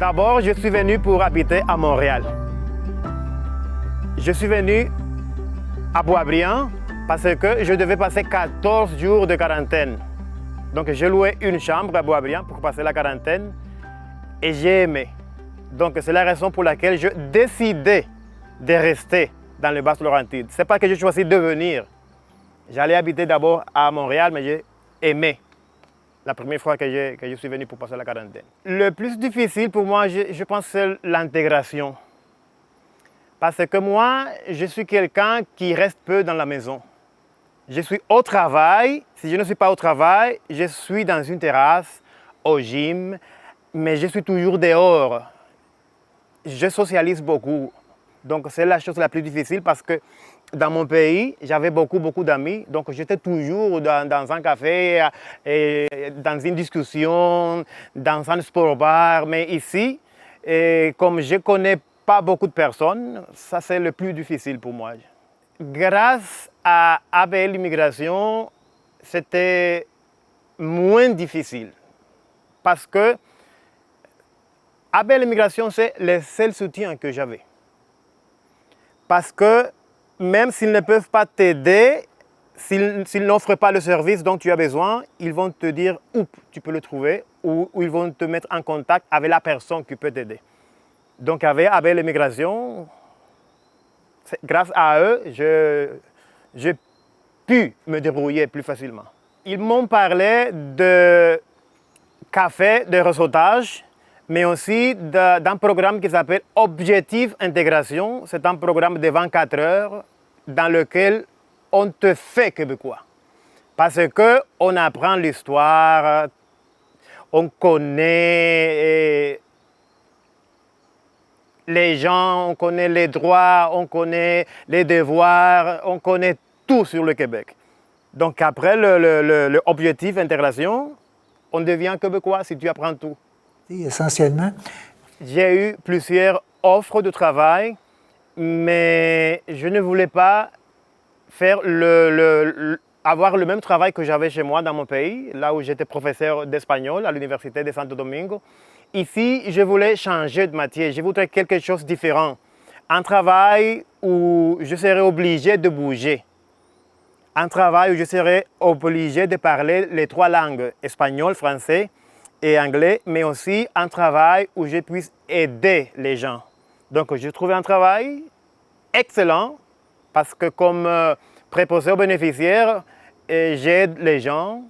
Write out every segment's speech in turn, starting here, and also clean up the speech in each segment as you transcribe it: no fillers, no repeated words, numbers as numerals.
D'abord, je suis venu pour habiter à Montréal. Je suis venu à Boisbriand parce que je devais passer 14 jours de quarantaine. Donc j'ai loué une chambre à Boisbriand pour passer la quarantaine et j'ai aimé. Donc c'est la raison pour laquelle je décidais de rester dans les Basses-Laurentides. Ce n'est pas que j'ai choisi de venir. J'allais habiter d'abord à Montréal, mais j'ai aimé la première fois que je suis venu pour passer la quarantaine. Le plus difficile pour moi, je pense, c'est l'intégration. Parce que moi, je suis quelqu'un qui reste peu dans la maison. Je suis au travail. Si je ne suis pas au travail, je suis dans une terrasse, au gym, mais je suis toujours dehors. Je socialise beaucoup. Donc c'est la chose la plus difficile parce que dans mon pays, j'avais beaucoup d'amis. Donc j'étais toujours dans un café, et dans une discussion, dans un sport bar. Mais ici, comme je ne connais pas beaucoup de personnes, ça c'est le plus difficile pour moi. Grâce à ABL Immigration, c'était moins difficile parce que ABL Immigration, c'est le seul soutien que j'avais. Parce que même s'ils ne peuvent pas t'aider, s'ils n'offrent pas le service dont tu as besoin, ils vont te dire où tu peux le trouver ou ils vont te mettre en contact avec la personne qui peut t'aider. Donc avec ABL Immigration, grâce à eux, j'ai pu me débrouiller plus facilement. Ils m'ont parlé de café, de réseautage, mais aussi d'un programme qui s'appelle Objectif Intégration. C'est un programme de 24 heures dans lequel on te fait québécois. Parce qu'on apprend l'histoire, on connaît les gens, on connaît les droits, on connaît les devoirs, on connaît tout sur le Québec. Donc après l'objectif intégration, on devient québécois si tu apprends tout. Essentiellement? J'ai eu plusieurs offres de travail, mais je ne voulais pas faire avoir le même travail que j'avais chez moi dans mon pays, là où j'étais professeur d'espagnol à l'Université de Santo Domingo. Ici, je voulais changer de matière, je voudrais quelque chose de différent. Un travail où je serais obligé de bouger. Un travail où je serais obligé de parler les 3 langues, espagnol, français et anglais, mais aussi un travail où je puisse aider les gens. Donc, j'ai trouvé un travail excellent parce que comme préposé aux bénéficiaires, j'aide les gens.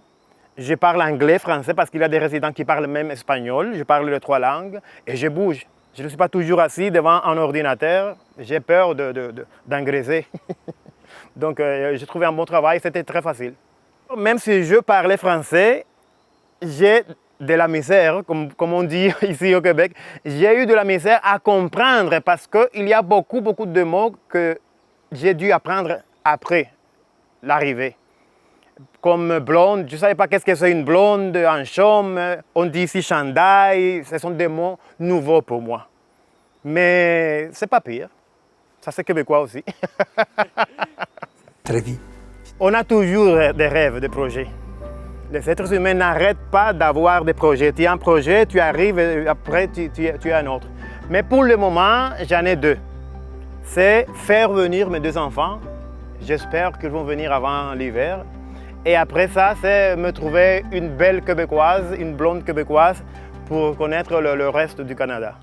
Je parle anglais, français, parce qu'il y a des résidents qui parlent même espagnol. Je parle les 3 langues et je bouge. Je ne suis pas toujours assis devant un ordinateur. J'ai peur d'engraisser. Donc, j'ai trouvé un bon travail. C'était très facile. Même si je parlais français, j'ai de la misère, comme on dit ici au Québec. J'ai eu de la misère à comprendre parce qu'il y a beaucoup de mots que j'ai dû apprendre après l'arrivée. Comme blonde, je ne savais pas qu'est-ce que c'est une blonde, un chaume, on dit ici chandail, ce sont des mots nouveaux pour moi. Mais c'est pas pire, ça c'est québécois aussi. Très bien. On a toujours des rêves, des projets. Les êtres humains n'arrêtent pas d'avoir des projets. Tu as un projet, tu arrives et après tu as un autre. Mais pour le moment, j'en ai 2. C'est faire venir mes 2 enfants. J'espère qu'ils vont venir avant l'hiver. Et après ça, c'est me trouver une belle Québécoise, une blonde Québécoise pour connaître le reste du Canada.